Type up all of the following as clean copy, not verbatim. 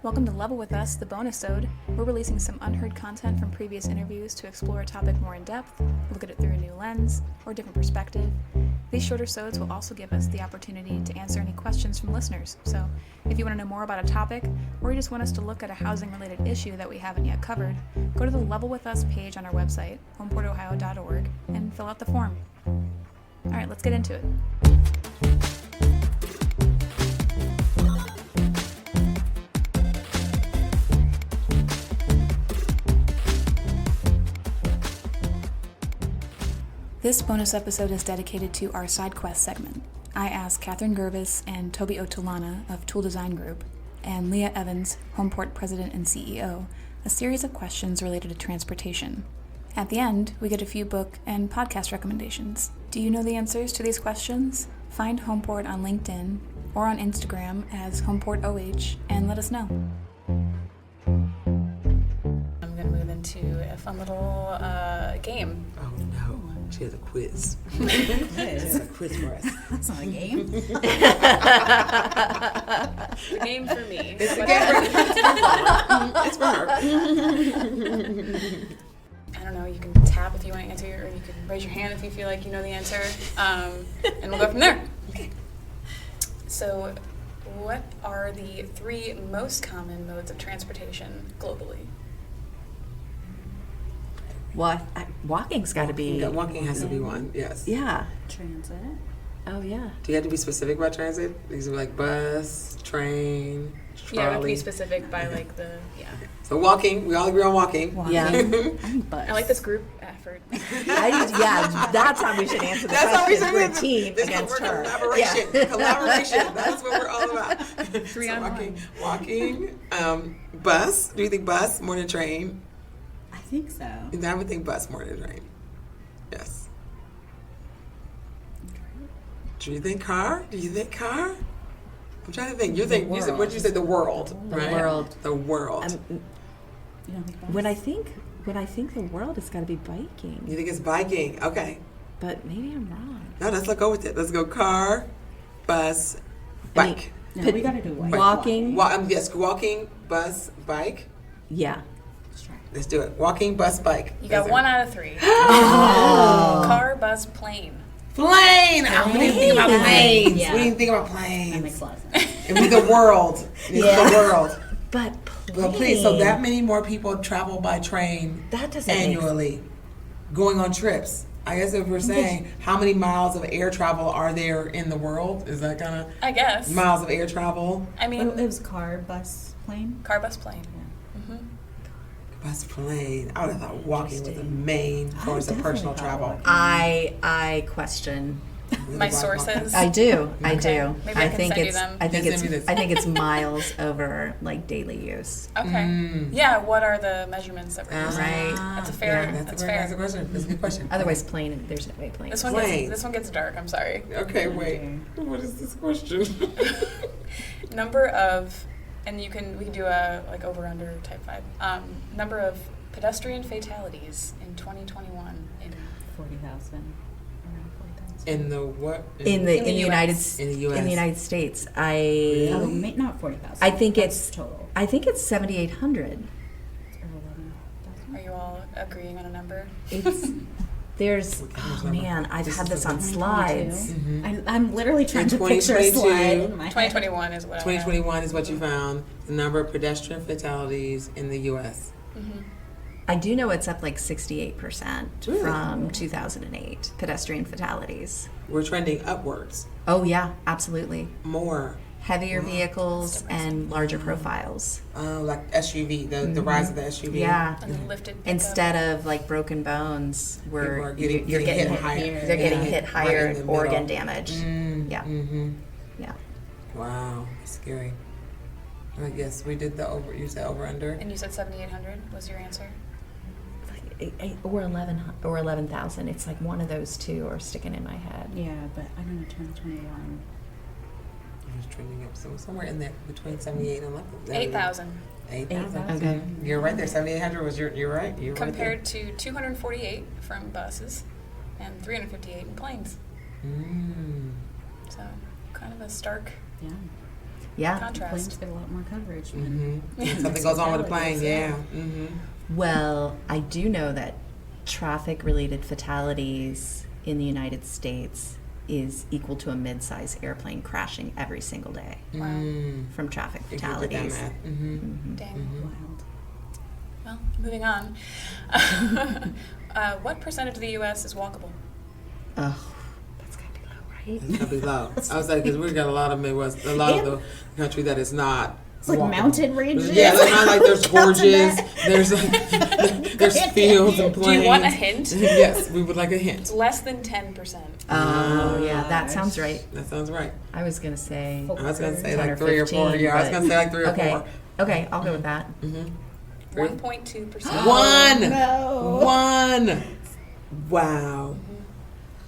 Welcome to Level With Us, the bonus-ode. We're releasing some unheard content from previous interviews to explore a topic more in depth, look at it through a new lens, or a different perspective. These shorter sodes will also give us the opportunity to answer any questions from listeners. So, if you want to know more about a topic, or you just want us to look at a housing-related issue that we haven't yet covered, go to the Level With Us page on our website, homeportohio.org, and fill out the form. Alright, let's get into it. This bonus episode is dedicated to our Side Quest segment. I asked Catherine Gervis and Toby Otolana of Tool Design Group and Leah Evans, Homeport President and CEO, a series of questions related to transportation. At the end, we get a few book and podcast recommendations. Do you know the answers to these questions? Find Homeport on LinkedIn or on Instagram as HomeportOH and let us know. I'm going to move into a fun little game. Oh no, she has a quiz. It's a quiz for us. That's not a game. A game for me. It's a game for It's for her. I don't know, you can tap if you want to answer, or you can raise your hand if you feel like you know the answer, and we'll go from there. Okay. So, what are the three most common modes of transportation globally? Well, walking's got to be. Yeah, walking has to be one, yes. Yeah. Transit. Oh, yeah. Do you have to be specific about transit? These are like bus, train, trolley. Yeah, we have to be specific by like the, yeah. So walking, we all agree on walking. Yeah. Bus. I like this group effort. Yeah, that's how we should answer the That's how we question. should We're a answer. team This against is her. collaboration. Yeah. Collaboration. That's what we're all about. Three on walking, bus. Do you think bus more than train? I think so. I would think bus more than train. Yes. Do you think car? Do you think car? I'm trying to think. You said what did you say? The world, right? world. The world. You don't think bus? When I think the world, it's got to be biking. You think it's biking? Okay. But maybe I'm wrong. No, let's go with it. Let's go car, bus, bike. No, we gotta do like Walking. Yes, walking, bus, bike. Yeah. Let's do it. Walking, bus, bike. You got one out of three. Oh. Car, bus, plane. Plane! Oh, we didn't think about planes. Yeah. We didn't think about That planes. makes a lot of sense. It would be the world. Yeah. The world. But Well, please, so that many more people travel by train That doesn't annually going on trips. I guess if we're saying how many miles of air travel are there in the world, is that kind of I guess. miles of air travel? I mean, It was car, bus, plane. car, bus, plane. Bus, plane. I would have thought walking was the main source of definitely personal thought travel. walking. I question. My sources. I do. I Okay. do. Maybe I can think send you it's. them. I think Yeah, it's. send me this. I think it's miles over like daily use. Okay. Yeah, what are the measurements that we're using? Right. That's a fair, Yeah. that's That's a fair. question. That's a good question. Otherwise, plane. There's no way plane. This one, Plane. this one gets dark, I'm sorry. Okay, wait. What is this question? Number of, and we can do a like over-under type vibe. Number of pedestrian fatalities in 2021 in 40,000. Around 40,000. In the what? in the In the United US. In the US. in the United States. Oh, not 40,000. I think That's it's total. I think it's 7,800. Or 11,000. Are you all agreeing on a number? It's there's oh man, I've had this on slides. I'm literally trying to picture a 2022. slide in my head. 2021 is what I 2021 is what you found. The number of pedestrian fatalities in the U.S. I do know it's up like 68% Really? from 2008 pedestrian fatalities. We're trending upwards. Oh yeah, absolutely. More. Heavier vehicles and larger profiles. Like SUV, the rise of the SUV. Yeah. And then lifted pickup. Instead of like broken bones, People are you're getting getting hit higher. They're getting Yeah. hit Right higher, in the organ middle. damage. Yeah. Mm-hmm. Yeah. Wow, that's scary. I guess we did you said over under? And you said 7,800 was your answer? Or 11,000. It's like one of those two are sticking in my head. Yeah, but I don't know, 2021. It was trending up somewhere in there between 78 and 11. 8,000. 8,000. Okay. You're right there. 7,800 was you're right. You're Compared to 248 from buses and 358 in planes. Right there. So kind of a stark Yeah. Yeah. Planes Contrast. get a lot more coverage. Something goes on with the plane. Yeah. Well, I do know that traffic-related fatalities in the United States is equal to a mid-size airplane crashing every single day from traffic If you did that fatalities. math. Dang. Wild. Well, moving on. What percentage of the U.S. is walkable? Oh, that's gotta be low, right? It's gonna be low. I was like, because we got a lot of Midwest, a lot of the country that is not. It's like walkable. mountain ranges. Yeah, it's not like there's gorges, Mountain there's like, there's fields and Do plains. you want a hint? Yes, we would like a hint. It's less than 10%. Oh, yeah, that sounds right. That sounds right. I was gonna say. I was gonna say 10 like or 3 or 4. 15, Yeah, I was but- gonna say like 3 or Okay. 4. Okay, I'll go with that. 1.2%. One. No. One. Wow.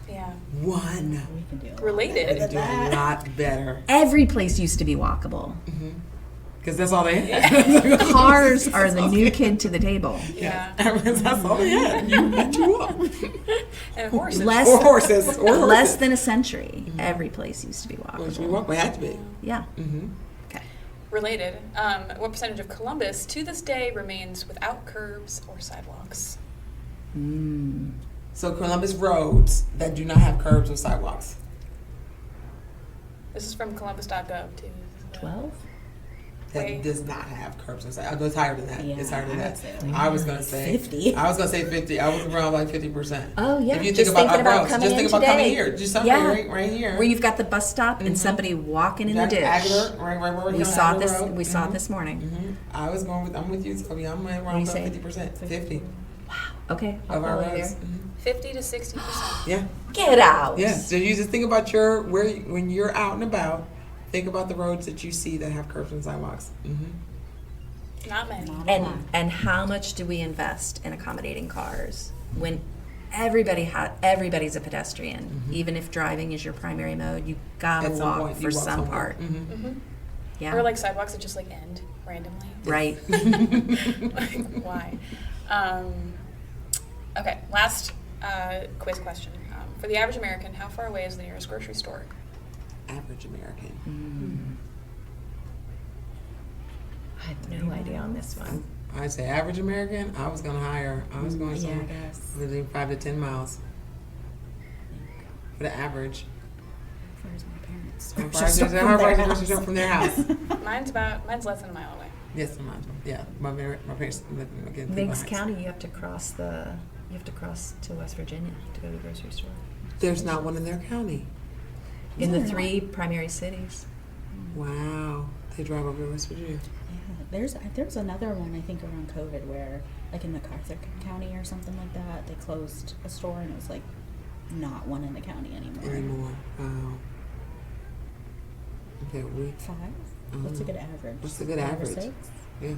Yeah. One. We can do it. Related. They do a lot better. Every place used to be walkable. Because that's all they had. Cars are the new kid to the table. Yeah. That's all they had. You met you up. And horses. Less, Or horses. Or less horses. than a century. Every place used to be Which we walkable. walk. We had to be. Yeah. Okay. Related. What percentage of Columbus to this day remains without curbs or sidewalks? So Columbus roads that do not have curbs or sidewalks. This is from Columbus.gov too. 12? That Wait. does not have curbs or sidewalks. It's higher than that. Yeah, It's higher than I that. would say like I was gonna say 50. I was gonna say 50. I was around like 50%. Oh, yeah. If you think Just about thinking our about roads, coming just think in about coming today. here. Just something Yeah. right here. Where you've got the bus stop and somebody walking in the Jack ditch. Aguilar, right where we're We going, saw Aguilar this. Road. We saw it this morning. I was going with. I'm with you, Toby. I'm right do around you about say? 50%. 50 Okay, I'll of our follow you roads. there. 50 to 60%. Yeah. Get out. Yeah. So you just think about when you're out and about. Think about the roads that you see that have curbs and sidewalks. Not many. And how much do we invest in accommodating cars when everybody's a pedestrian? Even if driving is your primary mode, you gotta At some walk point, you for walk some somewhere. part. Yeah. Or like sidewalks that just like end randomly. Right. Like, why? Okay, last quiz question. For the average American, how far away is the nearest grocery store? Average American. I have no idea on this one. I say average American. I was going higher. I was going Yeah, somewhere I guess. within 5 to 10 miles for the average. Where's my parents? How far is the grocery store from their house? Mine's less than a mile away. Yes, mine. Yeah, my parents live in Meigs Heights. County, you have to cross to West Virginia to go to the grocery store. There's not one in their county. In the 3 primary cities. Wow, they drive over to West Virginia. Yeah, there's another one I think around COVID where like in MacArthur County or something like that they closed a store and it was like not one in the county anymore. Wow. Okay, 5? What's a good average? What's a good 5 or average? 6? Yeah,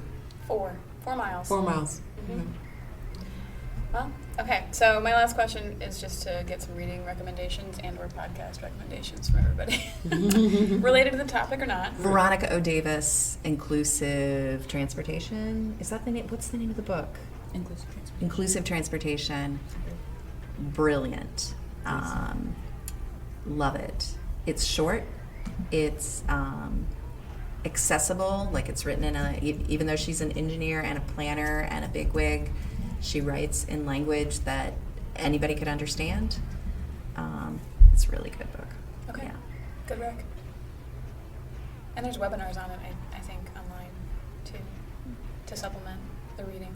4 miles. 4 miles. Well, okay. So my last question is just to get some reading recommendations and/or podcast recommendations from everybody, related to the topic or not. Veronica O. Davis, Inclusive Transportation. Is that the name? What's the name of the book? Inclusive transportation. Inclusive Transportation. Brilliant. Love it. It's short. It's accessible. Like it's written in even though she's an engineer and a planner and a bigwig, she writes in language that anybody could understand. It's a really good book. Okay. Yeah. Good rec. And there's webinars on it, I think, online too, to supplement the reading.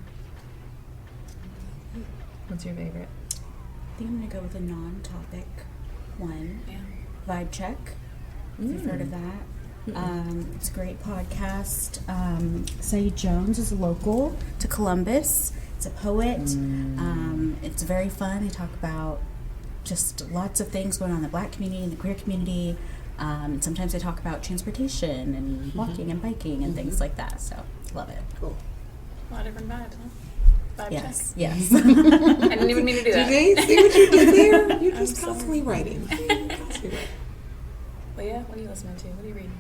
What's your favorite? I think I'm gonna go with a non-topic one. Yeah. Vibe Check. If you've heard of that. It's a great podcast. Saeed Jones is local to Columbus. It's a poet. It's very fun. They talk about just lots of things going on in the Black community and the queer community. Sometimes they talk about transportation and walking and biking and things like that. So love it. Cool. A lot of different vibes, huh? Vibe Yes. check. Yes. I didn't even mean to do that. Today, see what you did there? You're just constantly writing. Constantly writing. Leah, what are you listening to? What are you reading?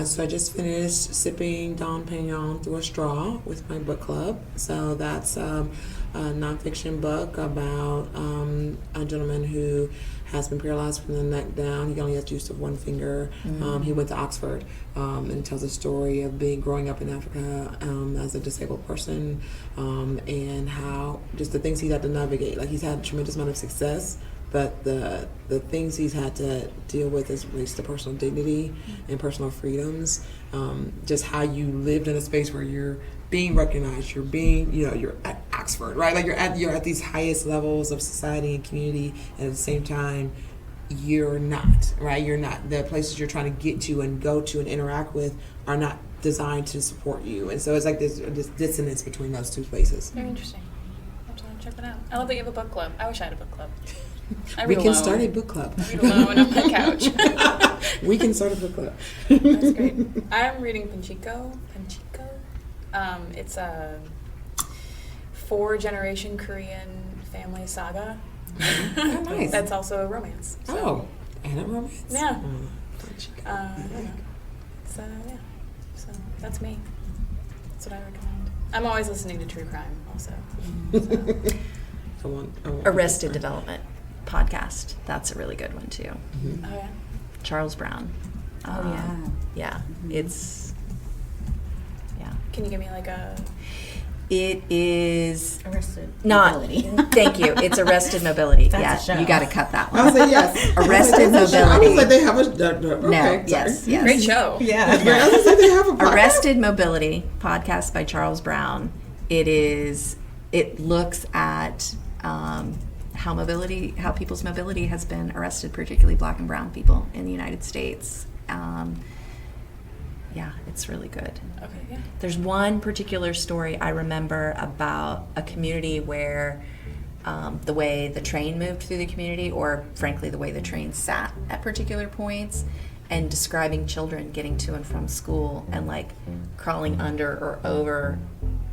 So I just finished sipping Dom Pignon through a straw with my book club. So that's a nonfiction book about a gentleman who has been paralyzed from the neck down. He only has use of one finger. He went to Oxford and tells a story of growing up in Africa as a disabled person, and how just the things he's had to navigate. Like, he's had a tremendous amount of success, but the things he's had to deal with as relates to personal dignity and personal freedoms, just how you lived in a space where you're being recognized, you're at Oxford, right? Like, you're at these highest levels of society and community, and at the same time, you're not, right? You're not. The places you're trying to get to and go to and interact with are not designed to support you, and so it's like this dissonance between those two places. Very interesting. I'll have to check that out. I love that you have a book club. I wish I had a book club. I read We can alone. start a book club. I read alone on my couch. We can start a book club. That's great. I'm reading Panchiko. It's a 4-generation Korean family saga. Oh, nice. That's also a romance. So. Oh, and a romance. Yeah. Yeah. So yeah. So that's me. That's what I recommend. I'm always listening to true crime also. So. Arrested Development podcast. That's a really good one too. Mm-hmm. Oh yeah. Charles Brown. Oh, yeah. Yeah. Mm-hmm. It's Can you give me like a? It is Arrested not. Mobility. Thank you. It's Arrested Mobility. That's a show. You got to cut that one. I was like, yes. Arrested I was Mobility. like, they have a. Okay, No. sorry. Yes. Great show. Yeah. I was like, they have a podcast? Arrested Mobility podcast by Charles Brown. It looks at how people's mobility has been arrested, particularly Black and brown people in the United States. Yeah, it's really good. Okay. Yeah. There's one particular story I remember about a community where the way the train moved through the community, or frankly the way the train sat at particular points, and describing children getting to and from school and like crawling under or over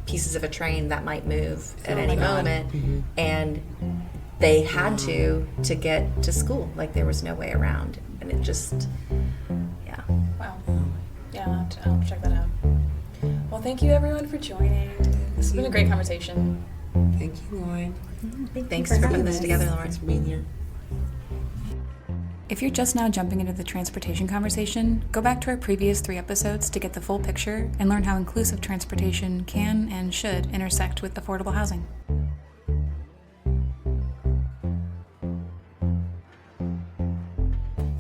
pieces of a train that might move at any moment. Mm-hmm. And they had to get to school. Like, there was no way around. And it just, yeah. Wow. Yeah, I'll have to check that out. Well, thank you everyone for joining. This has been a great conversation. Thank you, Lauren. Thanks for putting this together, Lauren. Thanks for being here. If you're just now jumping into the transportation conversation, go back to our previous 3 episodes to get the full picture and learn how inclusive transportation can and should intersect with affordable housing.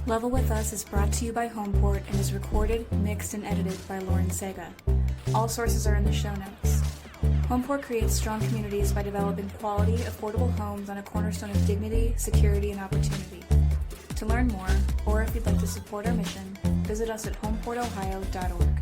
Level With Us is brought to you by Homeport and is recorded, mixed, and edited by Lauren Sega. All sources are in the show notes. Homeport creates strong communities by developing quality, affordable homes on a cornerstone of dignity, security, and opportunity. To learn more, or if you'd like to support our mission, visit us at homeportohio.org.